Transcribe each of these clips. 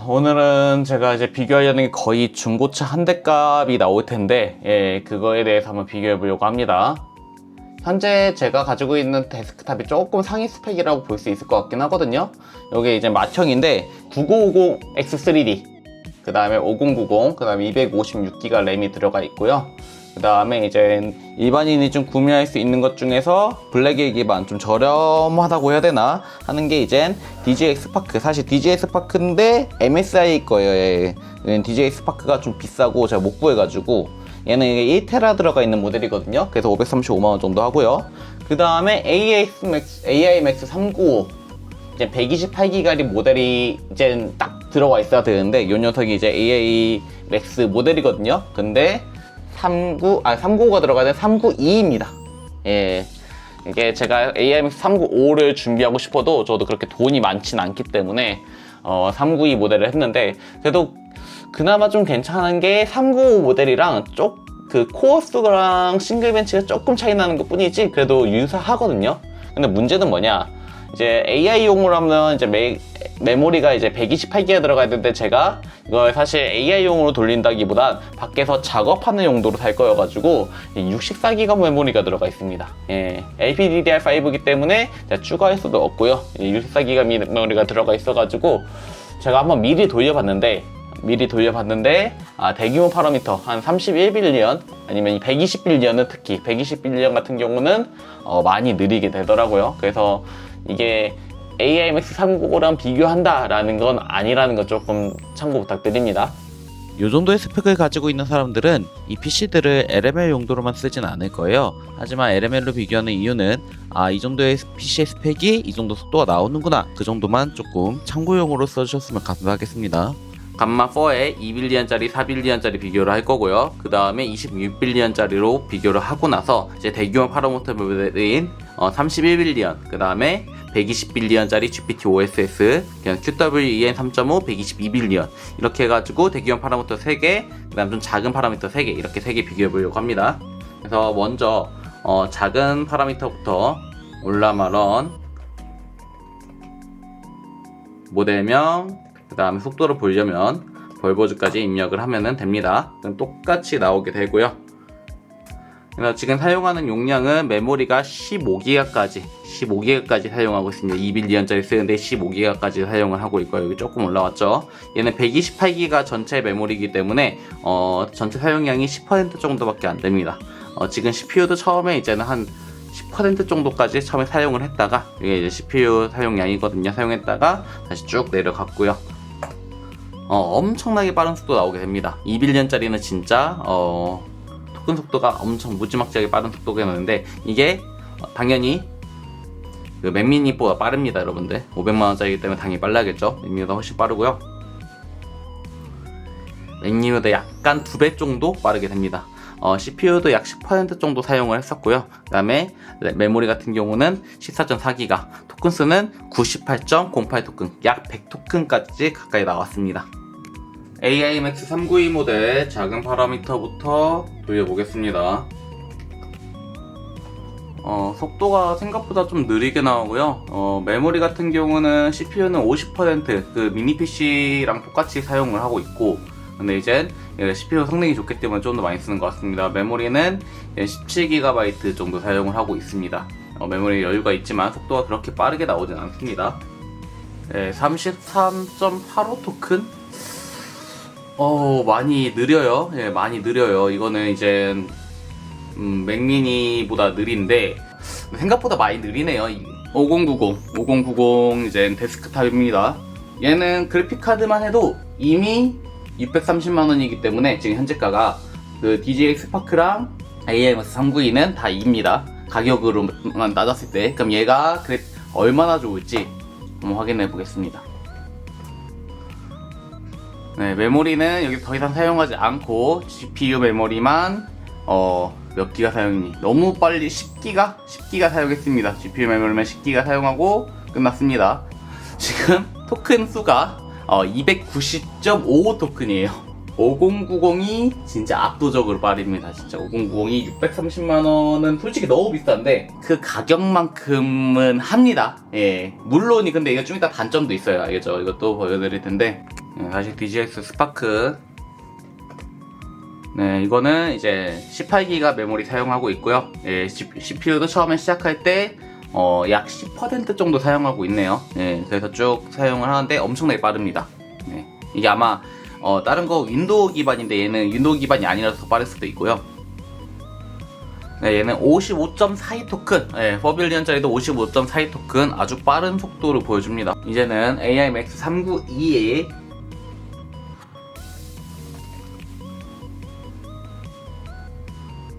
오늘은 제가 이제 비교하려는 게 거의 중고차 한 대 값이 나올 텐데, 그거에 대해서 한번 비교해 보려고 합니다. 현재 제가 가지고 있는 데스크탑이 조금 상위 스펙이라고 볼 수 있을 것 같긴 하거든요. 여기 이제 맏형인데 9950X3D, 그 다음에 5090, 그 다음에 256GB 램이 들어가 있고요. 그 다음에 이제 일반인이 좀 구매할 수 있는 것 중에서 블랙에 기반 좀 저렴하다고 해야 되나 하는 게 이제 DJI 스파크. 사실 DJI 스파크인데 MSI 거예요. DJI 스파크가 좀 비싸고 제가 못 구해가지고, 얘는 이게 1테라 들어가 있는 모델이거든요. 그래서 535만원 정도 하고요. 그 다음에 AI Max 395, 이제 128GB 모델이 이제 딱 들어가 있어야 되는데, 이 녀석이 이제 AI Max 모델이거든요. 근데 395가 들어가야 되는 392입니다. 이게 제가 AI Max 395를 준비하고 싶어도 저도 그렇게 돈이 많진 않기 때문에 392 모델을 했는데, 그래도 그나마 좀 괜찮은 게 395 모델이랑 그 코어 수랑 싱글 벤치가 조금 차이 나는 것 뿐이지 그래도 유사하거든요. 근데 문제는 뭐냐, 이제 AI용으로 하면 이제 메모리가 이제 128기가 들어가야 되는데, 제가 이걸 사실 AI용으로 돌린다기보단 밖에서 작업하는 용도로 살 거여가지고 64기가 메모리가 들어가 있습니다. LPDDR5이기 때문에 제가 추가할 수도 없고요. 64기가 메모리가 들어가 있어가지고 제가 한번 미리 돌려봤는데, 대규모 파라미터 한 31빌리언 아니면 120빌리언은, 특히 120빌리언 같은 경우는 많이 느리게 되더라고요. 그래서 이게 AI Max 395랑 비교한다라는 건 아니라는 거 조금 참고 부탁드립니다. 이 정도의 스펙을 가지고 있는 사람들은 이 PC들을 LML 용도로만 쓰진 않을 거예요. 하지만 LML로 비교하는 이유는 이 정도의 PC의 스펙이 이 정도 속도가 나오는구나, 그 정도만 조금 참고용으로 써주셨으면 감사하겠습니다. 감마4에 2빌리언짜리, 4빌리언짜리 비교를 할 거고요. 그 다음에 26빌리언짜리로 비교를 하고 나서 이제 대규모 파라모터 모델인 31빌리언, 그 다음에 120빌리언짜리 GPT-OSS, 그냥 QWEN 3.5, 122빌리언 이렇게 해가지고 대규모 파라미터 3개, 그 다음 좀 작은 파라미터 3개, 이렇게 3개 비교해 보려고 합니다. 그래서 먼저 작은 파라미터부터 올라마런, 모델명, 그 다음에 속도를 보려면 벌보즈까지 입력을 하면 됩니다. 그럼 똑같이 나오게 되고요. 그래서 지금 사용하는 용량은 메모리가 15기가까지 사용하고 있습니다. 2빌리언짜리 쓰는데 15기가까지 사용을 하고 있고요. 여기 조금 올라왔죠. 얘는 128기가 전체 메모리이기 때문에 전체 사용량이 10% 정도밖에 안 됩니다. 지금 CPU도 처음에 이제는 한 10% 정도까지 처음에 사용을 했다가, 이게 이제 CPU 사용량이거든요. 사용했다가 다시 쭉 내려갔고요. 엄청나게 빠른 속도 나오게 됩니다. 2빌리언짜리는 진짜 토큰 속도가 엄청 무지막지하게 빠른 속도가 나는데, 이게 당연히 그 맥미니보다 빠릅니다. 여러분들 500만원짜리이기 때문에 당연히 빨라야겠죠. 맥미니보다 훨씬 빠르고요. 맥미니보다 약간 2배 정도 빠르게 됩니다. CPU도 약 10% 정도 사용을 했었고요. 그 다음에 메모리 같은 경우는 14.4기가, 토큰 수는 98.08 토큰, 약 100토큰까지 가까이 나왔습니다. AI Max 392 모델 작은 파라미터부터 돌려보겠습니다. 속도가 생각보다 좀 느리게 나오고요. 메모리 같은 경우는 CPU는 50% 그 미니 PC랑 똑같이 사용을 하고 있고, 근데 이제 CPU 성능이 좋기 때문에 좀 더 많이 쓰는 것 같습니다. 메모리는 17GB 정도 사용을 하고 있습니다. 메모리 여유가 있지만 속도가 그렇게 빠르게 나오진 않습니다. 33.85 토큰? 많이 느려요. 많이 느려요. 이거는 이제 맥미니보다 느린데 생각보다 많이 느리네요. 5090 이제 데스크탑입니다. 얘는 그래픽카드만 해도 이미 630만원이기 때문에 지금 현재가가 그 DJI 스파크랑 AI Max 392는 다 이깁니다. 가격으로만 낮았을 때. 그럼 얘가 얼마나 좋을지 한번 확인해 보겠습니다. 메모리는 여기 더 이상 사용하지 않고 GPU 메모리만 몇 기가 사용이니, 너무 빨리 10기가 사용했습니다. GPU 메모리만 10기가 사용하고 끝났습니다. 지금 토큰 수가 290.55 토큰이에요. 5090이 진짜 압도적으로 빠릅니다. 진짜 5090이 630만원은 솔직히 너무 비싼데 그 가격만큼은 합니다. 물론이 근데 이거 좀 이따 단점도 있어요. 알겠죠? 이것도 보여드릴 텐데 네, 다시 DGX 스파크. 네, 이거는 이제 18기가 메모리 사용하고 있고요. 예, CPU도 처음에 시작할 때 약 10% 정도 사용하고 있네요. 예, 그래서 쭉 사용을 하는데 엄청나게 빠릅니다. 네, 이게 아마 다른 거 윈도우 기반인데 얘는 윈도우 기반이 아니라서 더 빠를 수도 있고요. 네, 얘는 55.42 토큰, 예, 4빌리언짜리도 55.42 토큰 아주 빠른 속도를 보여줍니다. 이제는 AI Max 392에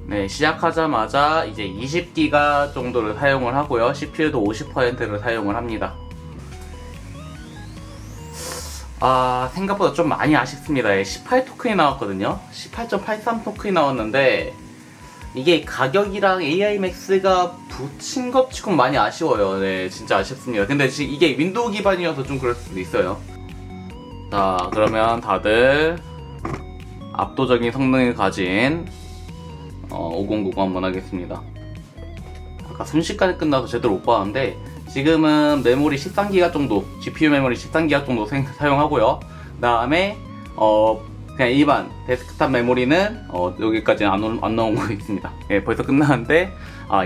네, 시작하자마자 이제 20기가 정도를 사용을 하고요. CPU도 50%를 사용을 합니다. 생각보다 좀 많이 아쉽습니다. 18 토큰이 나왔거든요. 18.83 토큰이 나왔는데 이게 가격이랑 AI Max가 붙인 것 치고 많이 아쉬워요. 네, 진짜 아쉽습니다. 근데 지금 이게 윈도우 기반이어서 좀 그럴 수도 있어요. 자, 그러면 다들 압도적인 성능을 가진 5090 한번 하겠습니다. 아까 순식간에 끝나서 제대로 못 봤는데 지금은 메모리 13기가 정도, GPU 메모리 13기가 정도 사용하고요. 그 다음에 그냥 일반 데스크탑 메모리는 여기까지는 안 나온 거 있습니다. 예, 벌써 끝나는데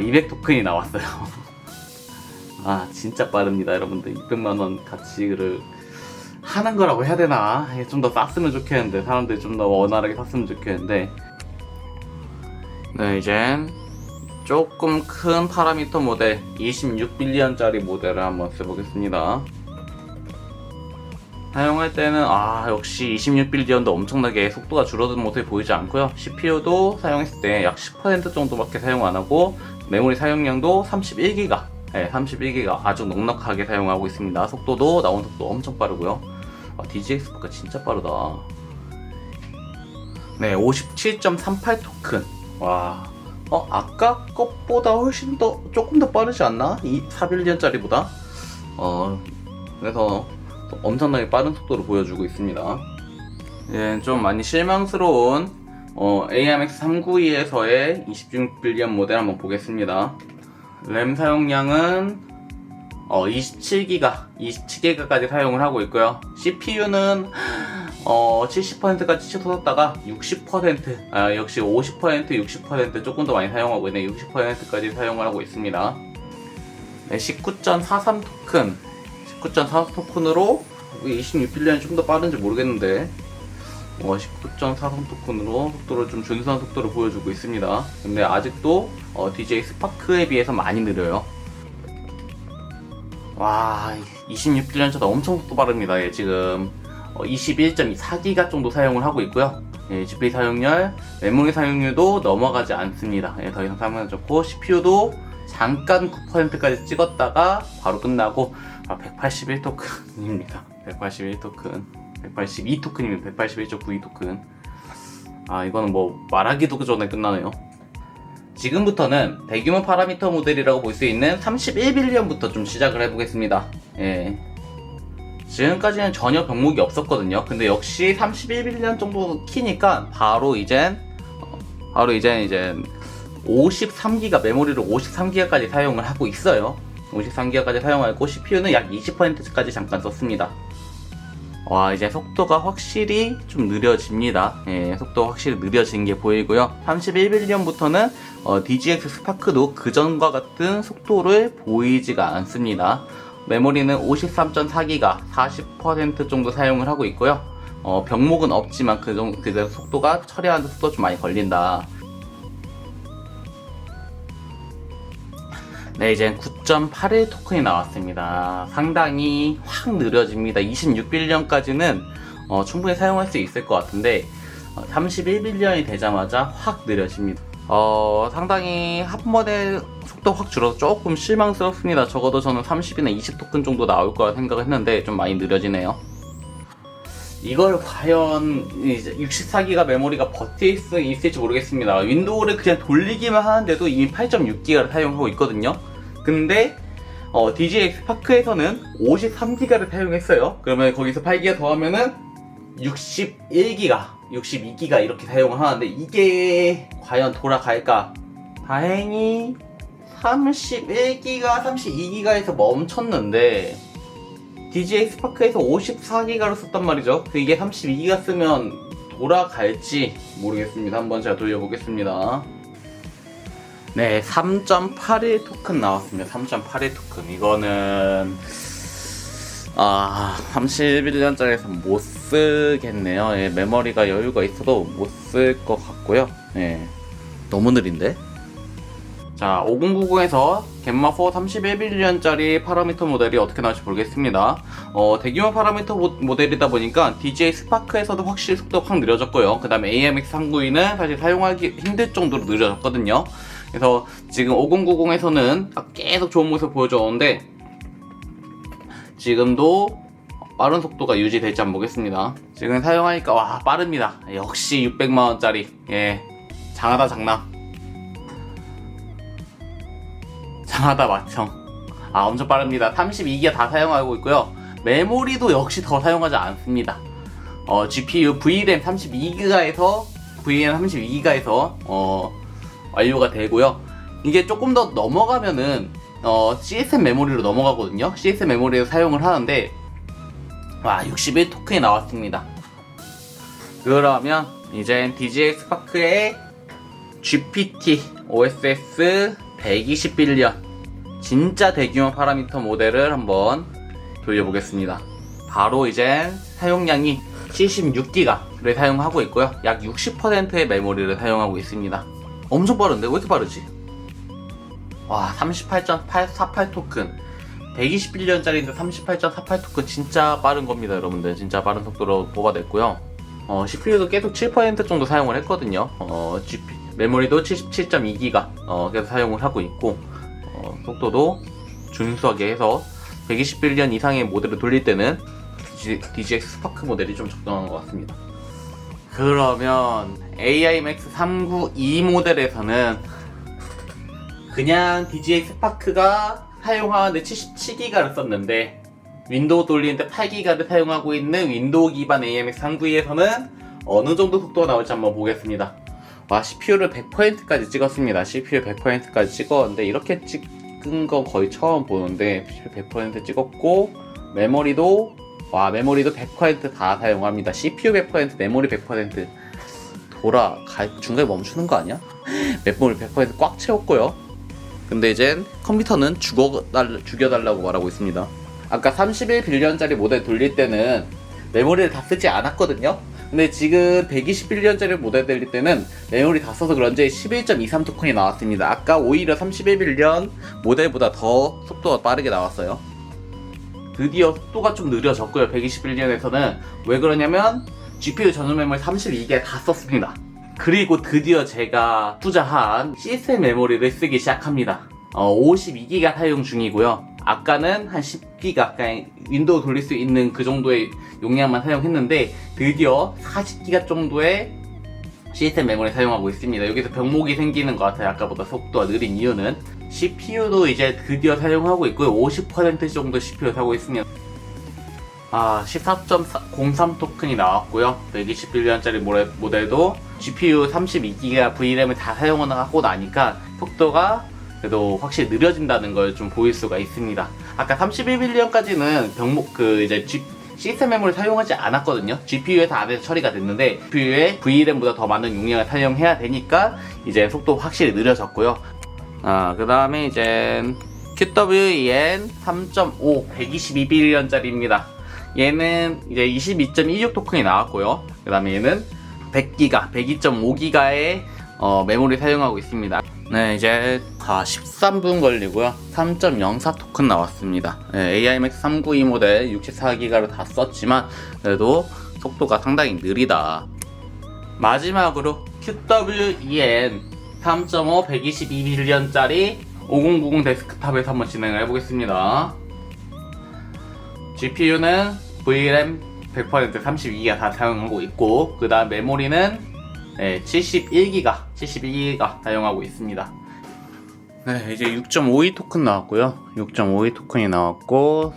200 토큰이 나왔어요. 진짜 빠릅니다, 여러분들. 200만원 가치를 하는 거라고 해야 되나? 좀 더 쌌으면 좋겠는데, 사람들이 좀 더 원활하게 샀으면 좋겠는데. 네, 이젠 조금 큰 파라미터 모델 26빌리언짜리 모델을 한번 써보겠습니다. 사용할 때는 역시 26빌리언도 엄청나게 속도가 줄어든 모습이 보이지 않고요. CPU도 사용했을 때 약 10% 정도밖에 사용 안하고 메모리 사용량도 31기가, 네, 31기가 아주 넉넉하게 사용하고 있습니다. 속도도 나온 속도 엄청 빠르고요. DGX가 진짜 빠르다. 네, 57.38 토큰. 와, 아까 것보다 훨씬 더 조금 더 빠르지 않나? 4빌리언짜리보다. 그래서 엄청나게 빠른 속도를 보여주고 있습니다. 예, 좀 많이 실망스러운 AMX 392에서의 26빌리언 모델 한번 보겠습니다. 램 사용량은 27기가까지 사용을 하고 있고요. CPU는 70%까지 치솟았다가 60%, 역시 50%, 60% 조금 더 많이 사용하고 있네. 60%까지 사용을 하고 있습니다. 네, 19.43 토큰, 19.43 토큰으로 26빌리언이 좀 더 빠른지 모르겠는데 19.43 토큰으로 속도를 좀 준수한 속도를 보여주고 있습니다. 근데 아직도 DJI 스파크에 비해서 많이 느려요. 와, 26빌리언짜리 엄청 속도 빠릅니다. 예, 지금 21.4기가 정도 사용을 하고 있고요. 예, GPU 사용률, 메모리 사용률도 넘어가지 않습니다. 예, 더 이상 사용하지 좋고, CPU도 잠깐 9%까지 찍었다가 바로 끝나고 181 토큰입니다. 181 토큰, 182 토큰이면 181.92 토큰. 이거는 뭐 말하기도 전에 끝나네요. 지금부터는 대규모 파라미터 모델이라고 볼 수 있는 31빌리언부터 좀 시작을 해보겠습니다. 예. 지금까지는 전혀 병목이 없었거든요. 근데 역시 31빌리언 정도 키니까 바로 이젠 53기가 메모리를 53기가까지 사용을 하고 있어요. 53기가까지 사용하고 CPU는 약 20%까지 잠깐 썼습니다. 와, 이제 속도가 확실히 좀 느려집니다. 예, 속도가 확실히 느려진 게 보이고요. 31빌리언부터는 DGX 스파크도 그전과 같은 속도를 보이지가 않습니다. 메모리는 53.4기가 40% 정도 사용을 하고 있고요. 병목은 없지만 그대로 속도가 처리하는 속도가 좀 많이 걸린다. 네, 이제 9.81 토큰이 나왔습니다. 상당히 확 느려집니다. 26빌리언까지는 충분히 사용할 수 있을 것 같은데 31빌리언이 되자마자 확 느려집니다. 상당히 한 번에 속도 확 줄어서 조금 실망스럽습니다. 적어도 저는 30이나 20 토큰 정도 나올 거라 생각을 했는데 좀 많이 느려지네요. 이걸 과연 이제 64기가 메모리가 버틸 수 있을지 모르겠습니다. 윈도우를 그냥 돌리기만 하는데도 이미 8.6기가를 사용하고 있거든요. 근데 DJI 스파크에서는 53기가를 사용했어요. 그러면 거기서 8기가 더하면은 61기가, 62기가 이렇게 사용을 하는데 이게 과연 돌아갈까? 다행히 31기가, 32기가에서 멈췄는데 DGA 스파크에서 54기가를 썼단 말이죠. 이게 32기가 쓰면 돌아갈지 모르겠습니다. 한번 제가 돌려보겠습니다. 네, 3.81 토큰 나왔습니다. 3.81 토큰. 이거는 31년짜리에서 못 쓰겠네요. 예, 메모리가 여유가 있어도 못 쓸 것 같고요. 예, 너무 느린데? 자, 5090에서 겜마4 31빌리언짜리 파라미터 모델이 어떻게 나올지 모르겠습니다. 대규모 파라미터 모델이다 보니까 DGA 스파크에서도 확실히 속도가 확 느려졌고요. 그 다음에 AMX392는 사실 사용하기 힘들 정도로 느려졌거든요. 그래서 지금 5090에서는 계속 좋은 모습을 보여줬는데 지금도 빠른 속도가 유지될지 한번 보겠습니다. 지금 사용하니까 와 빠릅니다. 역시 600만원짜리 예, 장하다 장남. 장하다 마청. 엄청 빠릅니다. 32기가 다 사용하고 있고요. 메모리도 역시 더 사용하지 않습니다. GPU VRAM 32기가에서 완료가 되고요. 이게 조금 더 넘어가면은 CSM 메모리로 넘어가거든요. CSM 메모리를 사용을 하는데 61 토큰이 나왔습니다. 그러면 이제 DGA 스파크의 GPT OSS 120빌리언 진짜 대규모 파라미터 모델을 한번 돌려보겠습니다. 바로 이제 사용량이 76기가를 사용하고 있고요. 약 60%의 메모리를 사용하고 있습니다. 엄청 빠른데? 왜 이렇게 빠르지? 와, 38.48 토큰 120빌리언짜리인데 38.48 토큰 진짜 빠른 겁니다, 여러분들. 진짜 빠른 속도로 뽑아냈고요. CPU도 계속 7% 정도 사용을 했거든요. 메모리도 77.2기가 계속 사용을 하고 있고 속도도 준수하게 해서 120빌리언 이상의 모델을 돌릴 때는 DGX 스파크 모델이 좀 적당한 것 같습니다. 그러면 AIMX 392 모델에서는 그냥 DGX 스파크가 사용하는데 77기가를 썼는데 윈도우 돌리는데 8기가를 사용하고 있는 윈도우 기반 AIMX 392에서는 어느 정도 속도가 나올지 한번 보겠습니다. CPU를 100%까지 찍었습니다. CPU 100%까지 찍었는데 이렇게 찍은 거 거의 처음 보는데 CPU 100% 찍었고 메모리도 100%다 사용합니다. CPU 100%, 메모리 100% 중간에 멈추는 거 아니야? 메모리 100% 꽉 채웠고요. 근데 이젠 컴퓨터는 죽여달라고 말하고 있습니다. 아까 31빌리언짜리 모델 돌릴 때는 메모리를 다 쓰지 않았거든요. 근데 지금 120빌리언짜리 모델 돌릴 때는 메모리 다 써서 그런지 11.23 토큰이 나왔습니다. 아까 오히려 31빌리언 모델보다 더 속도가 빠르게 나왔어요. 드디어 속도가 좀 느려졌고요. 120빌리언에서는 왜 그러냐면 GPU 전용 메모리 32개 다 썼습니다. 그리고 드디어 제가 투자한 시스템 메모리를 쓰기 시작합니다. 52기가 사용 중이고요. 아까는 한 10기가, 그냥 윈도우 돌릴 수 있는 그 정도의 용량만 사용했는데 드디어 40기가 정도의 시스템 메모리 사용하고 있습니다. 여기서 병목이 생기는 것 같아요. 아까보다 속도가 느린 이유는 CPU도 이제 드디어 사용하고 있고요. 50% 정도 CPU 사용하고 있습니다. 14.03 토큰이 나왔고요. 120빌리언짜리 모델도 GPU 32기가 VRAM을 다 사용을 하고 나니까 속도가 그래도 확실히 느려진다는 걸 좀 보일 수가 있습니다. 아까 31빌리언까지는 시스템 메모리를 사용하지 않았거든요. GPU에 다 안에서 처리가 됐는데 GPU에 VRAM보다 더 많은 용량을 사용해야 되니까 이제 속도 확실히 느려졌고요. 그 다음에 이제 QWEN 3.5 122빌리언짜리입니다. 얘는 이제 22.16 토큰이 나왔고요. 그 다음에 얘는 100기가, 102.5기가의 메모리 사용하고 있습니다. 네, 이제 13분 걸리고요. 3.04 토큰 나왔습니다. 네, AIMX 392 모델 64기가로 다 썼지만 그래도 속도가 상당히 느리다. 마지막으로 QWEN 3.5 122빌리언짜리 5090 데스크탑에서 한번 진행을 해보겠습니다. GPU는 VRAM 100% 32기가 다 사용하고 있고 그 다음 메모리는 71기가 사용하고 있습니다. 네, 이제 6.52 토큰 나왔고요. 6.52 토큰이 나왔고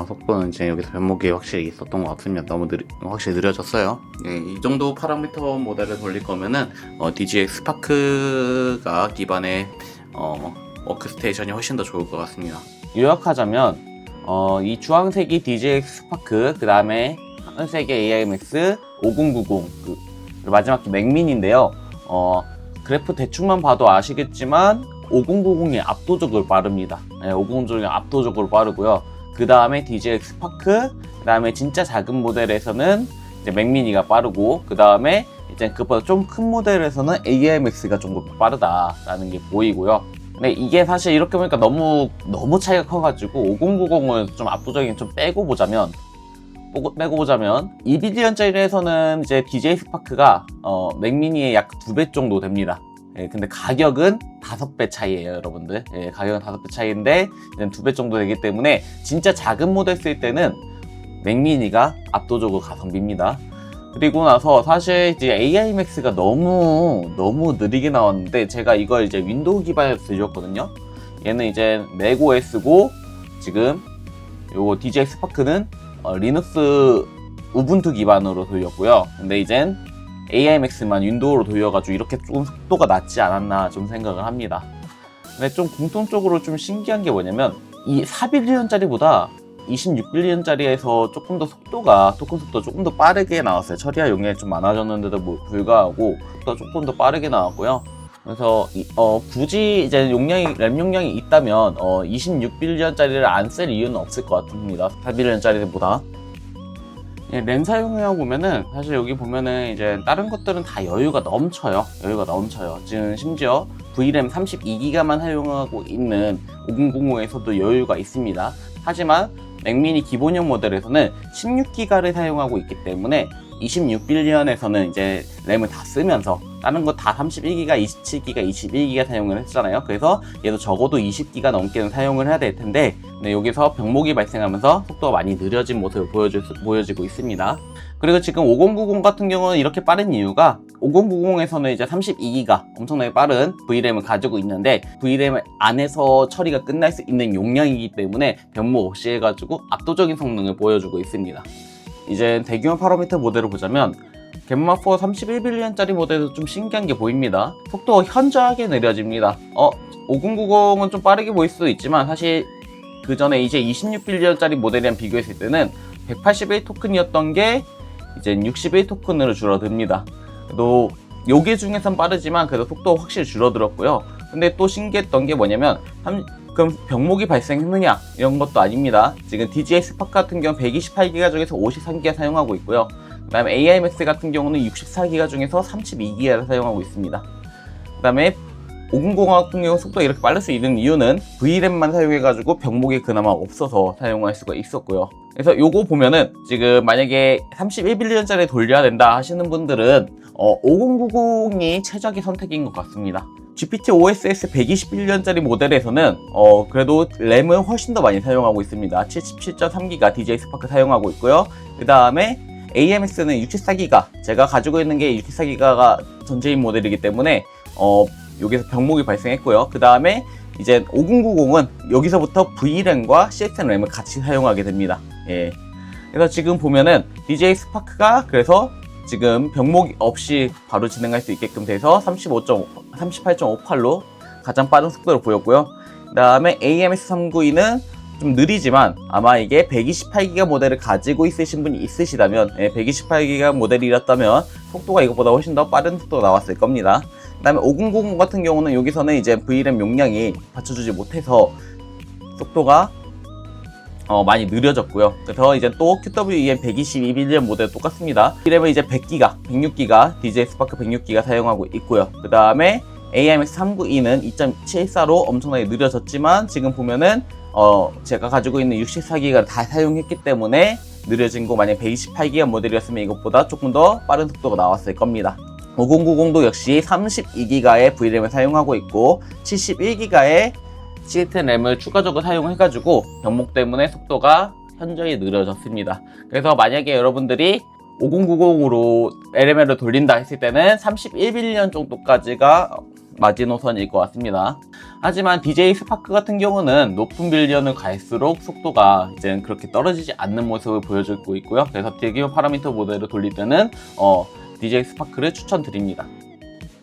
속도는 이제 여기서 변목이 확실히 있었던 것 같습니다. 너무 확실히 느려졌어요. 이 정도 파라미터 모델을 돌릴 거면은 DGX 스파크가 기반의 워크스테이션이 훨씬 더 좋을 것 같습니다. 요약하자면 이 주황색이 DJI 스파크, 그 다음에 하늘색이 AIMX 5090, 마지막 맥민인데요. 그래프 대충만 봐도 아시겠지만 5090이 압도적으로 빠릅니다. 5090이 압도적으로 빠르고요. 그 다음에 DJI 스파크, 그 다음에 진짜 작은 모델에서는 이제 맥미니가 빠르고, 그 다음에 이제 그보다 좀 큰 모델에서는 AIMX가 좀 더 빠르다라는 게 보이고요. 근데 이게 사실 이렇게 보니까 너무 차이가 커가지고 5090은 좀 압도적인 좀 빼고 보자면 2빌리언짜리에서는 이제 DJI 스파크가 맥미니의 약 2배 정도 됩니다. 근데 가격은 5배 차이예요, 여러분들. 가격은 5배 차이인데 2배 정도 되기 때문에 진짜 작은 모델 쓸 때는 맥미니가 압도적으로 가성비입니다. 그리고 나서 사실 이제 AIMX가 너무 느리게 나왔는데, 제가 이걸 이제 윈도우 기반에서 들렸거든요. 얘는 이제 맥OS고, 지금 요거 DJI 스파크는 리눅스 우분투 기반으로 돌렸고요. 근데 이젠 AIMX만 윈도우로 돌려가지고 이렇게 좀 속도가 낮지 않았나 좀 생각을 합니다. 근데 좀 공통적으로 좀 신기한 게 뭐냐면, 이 4빌리언짜리보다 26빌리언짜리에서 조금 더 토큰 속도 조금 더 빠르게 나왔어요. 처리할 용량이 좀 많아졌는데도 불구하고 속도가 조금 더 빠르게 나왔고요. 그래서 굳이 이제 램 용량이 있다면 26빌리언짜리를 안 쓸 이유는 없을 것 같습니다. 4빌리언짜리보다. 램 사용량 보면은 사실 여기 보면은 이제 다른 것들은 다 여유가 넘쳐요. 지금 심지어 VRAM 32기가만 사용하고 있는 5090에서도 여유가 있습니다. 하지만 맥미니 기본형 모델에서는 16기가를 사용하고 있기 때문에 26빌리언에서는 이제 램을 다 쓰면서 다른 거 다 31기가, 27기가, 21기가 사용을 했잖아요. 그래서 얘도 적어도 20기가 넘게는 사용을 해야 될 텐데, 네, 여기서 병목이 발생하면서 속도가 많이 느려진 모습을 보여지고 있습니다. 그리고 지금 5090 같은 경우는 이렇게 빠른 이유가 5090에서는 이제 32기가 엄청나게 빠른 VRAM을 가지고 있는데, VRAM 안에서 처리가 끝날 수 있는 용량이기 때문에 변목 없이 해가지고 압도적인 성능을 보여주고 있습니다. 이제 대규모 파라미터 모델을 보자면 겜마4 31빌리언짜리 모델도 좀 신기한 게 보입니다. 속도가 현저하게 느려집니다. 5090은 좀 빠르게 보일 수도 있지만 사실 그 전에 이제 26빌리언짜리 모델이랑 비교했을 때는 181 토큰이었던 게 이제 61 토큰으로 줄어듭니다. 그래도 요게 중에선 빠르지만 그래도 속도가 확실히 줄어들었고요. 근데 또 신기했던 게 뭐냐면 그럼 병목이 발생했느냐 이런 것도 아닙니다. 지금 DJI 스파크 같은 경우 128기가 중에서 53기가 사용하고 있고요. 그 다음에 AIMX 같은 경우는 64기가 중에서 32기가를 사용하고 있습니다. 그 다음에 590 같은 경우 속도가 이렇게 빠를 수 있는 이유는 VRAM만 사용해가지고 병목이 그나마 없어서 사용할 수가 있었고요. 그래서 요거 보면은 지금 만약에 31빌리언짜리 돌려야 된다 하시는 분들은 5090이 최적의 선택인 것 같습니다. GPT-OSS 121년짜리 모델에서는 그래도 램은 훨씬 더 많이 사용하고 있습니다. 77.3기가 DJI 스파크 사용하고 있고요. 그 다음에 AIMX는 64기가, 제가 가지고 있는 게 64기가가 전체인 모델이기 때문에 여기서 병목이 발생했고요. 그 다음에 이제 5090은 여기서부터 VRAM과 CXN 램을 같이 사용하게 됩니다. 그래서 지금 보면은 DJI 스파크가 그래서 지금 병목 없이 바로 진행할 수 있게끔 돼서 38.58로 가장 빠른 속도를 보였고요. 그 다음에 AIMX 392는 좀 느리지만 아마 이게 128기가 모델을 가지고 있으신 분이 있으시다면 128기가 모델이었다면 속도가 이것보다 훨씬 더 빠른 속도가 나왔을 겁니다. 그 다음에 5090 같은 경우는 여기서는 이제 VRAM 용량이 받쳐주지 못해서 속도가 많이 느려졌고요. 그래서 이제 또 QWEM 122빌리언 모델 똑같습니다. VRAM은 이제 100기가, 106기가, DJI 스파크 106기가 사용하고 있고요. 그 다음에 AIMX 392는 2.74로 엄청나게 느려졌지만 지금 보면은 제가 가지고 있는 64기가를 다 사용했기 때문에 느려진 거, 만약 128기가 모델이었으면 이것보다 조금 더 빠른 속도가 나왔을 겁니다. 5090도 역시 32기가의 VRAM을 사용하고 있고 71기가의 CXN 램을 추가적으로 사용해가지고 병목 때문에 속도가 현저히 느려졌습니다. 그래서 만약에 여러분들이 5090으로 LML을 돌린다 했을 때는 31빌리언 정도까지가 마지노선일 것 같습니다. 하지만 DJI 스파크 같은 경우는 높은 빌리언을 갈수록 속도가 이제 그렇게 떨어지지 않는 모습을 보여주고 있고요. 그래서 대규모 파라미터 모델을 돌릴 때는 DJI 스파크를 추천드립니다.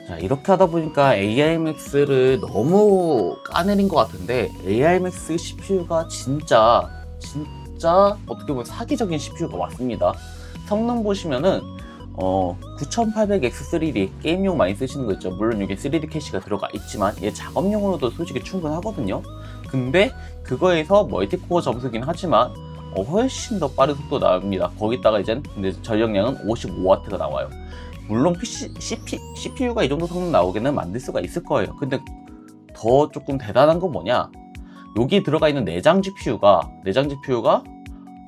자, 이렇게 하다 보니까 AIMX를 너무 까내린 것 같은데 AIMX CPU가 진짜 진짜 어떻게 보면 사기적인 CPU가 맞습니다. 성능 보시면은 9800X3D 게임용 많이 쓰시는 거 있죠. 물론 이게 3D 캐시가 들어가 있지만 얘 작업용으로도 솔직히 충분하거든요. 근데 그거에서 멀티코어 점수긴 하지만 훨씬 더 빠른 속도 나옵니다. 거기다가 이제 근데 전력량은 55W가 나와요. 물론 CPU가 이 정도 성능 나오게는 만들 수가 있을 거예요. 근데 더 조금 대단한 건 뭐냐? 여기 들어가 있는 내장 GPU가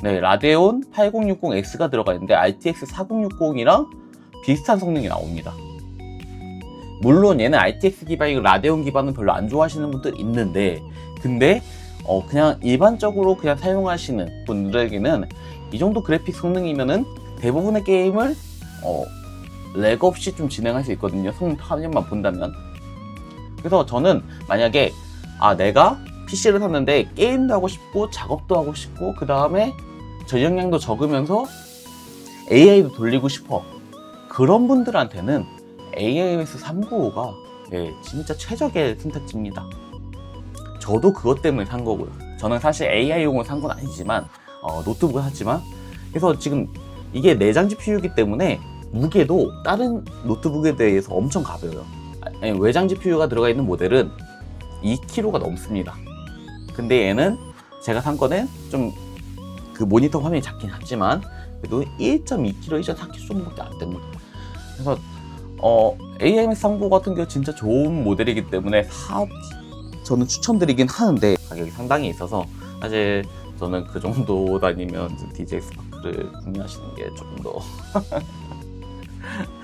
네, 라데온 8060X가 들어가 있는데 RTX 4060이랑 비슷한 성능이 나옵니다. 물론 얘는 RTX 기반이고 라데온 기반은 별로 안 좋아하시는 분들 있는데, 근데 그냥 일반적으로 그냥 사용하시는 분들에게는 이 정도 그래픽 성능이면은 대부분의 게임을 렉 없이 좀 진행할 수 있거든요. 성능 화면만 본다면. 그래서 저는 만약에 내가 PC를 샀는데 게임도 하고 싶고 작업도 하고 싶고 그 다음에 전력량도 적으면서 AI도 돌리고 싶어, 그런 분들한테는 AIMS 395가 진짜 최적의 선택지입니다. 저도 그것 때문에 산 거고요. 저는 사실 AI용으로 산 건 아니지만 노트북을 샀지만, 그래서 지금 이게 내장 GPU이기 때문에 무게도 다른 노트북에 대해서 엄청 가벼워요. 외장 GPU가 들어가 있는 모델은 2kg가 넘습니다. 근데 얘는 제가 산 거는 좀 그 모니터 화면이 작긴 하지만 그래도 1.2kg, 1.4kg 정도밖에 안 됩니다. 그래서 AIMS 395 같은 경우 진짜 좋은 모델이기 때문에 저는 추천드리긴 하는데 가격이 상당히 있어서 사실 저는 그 정도 다니면 DJI 스파크를 구매하시는 게 조금 더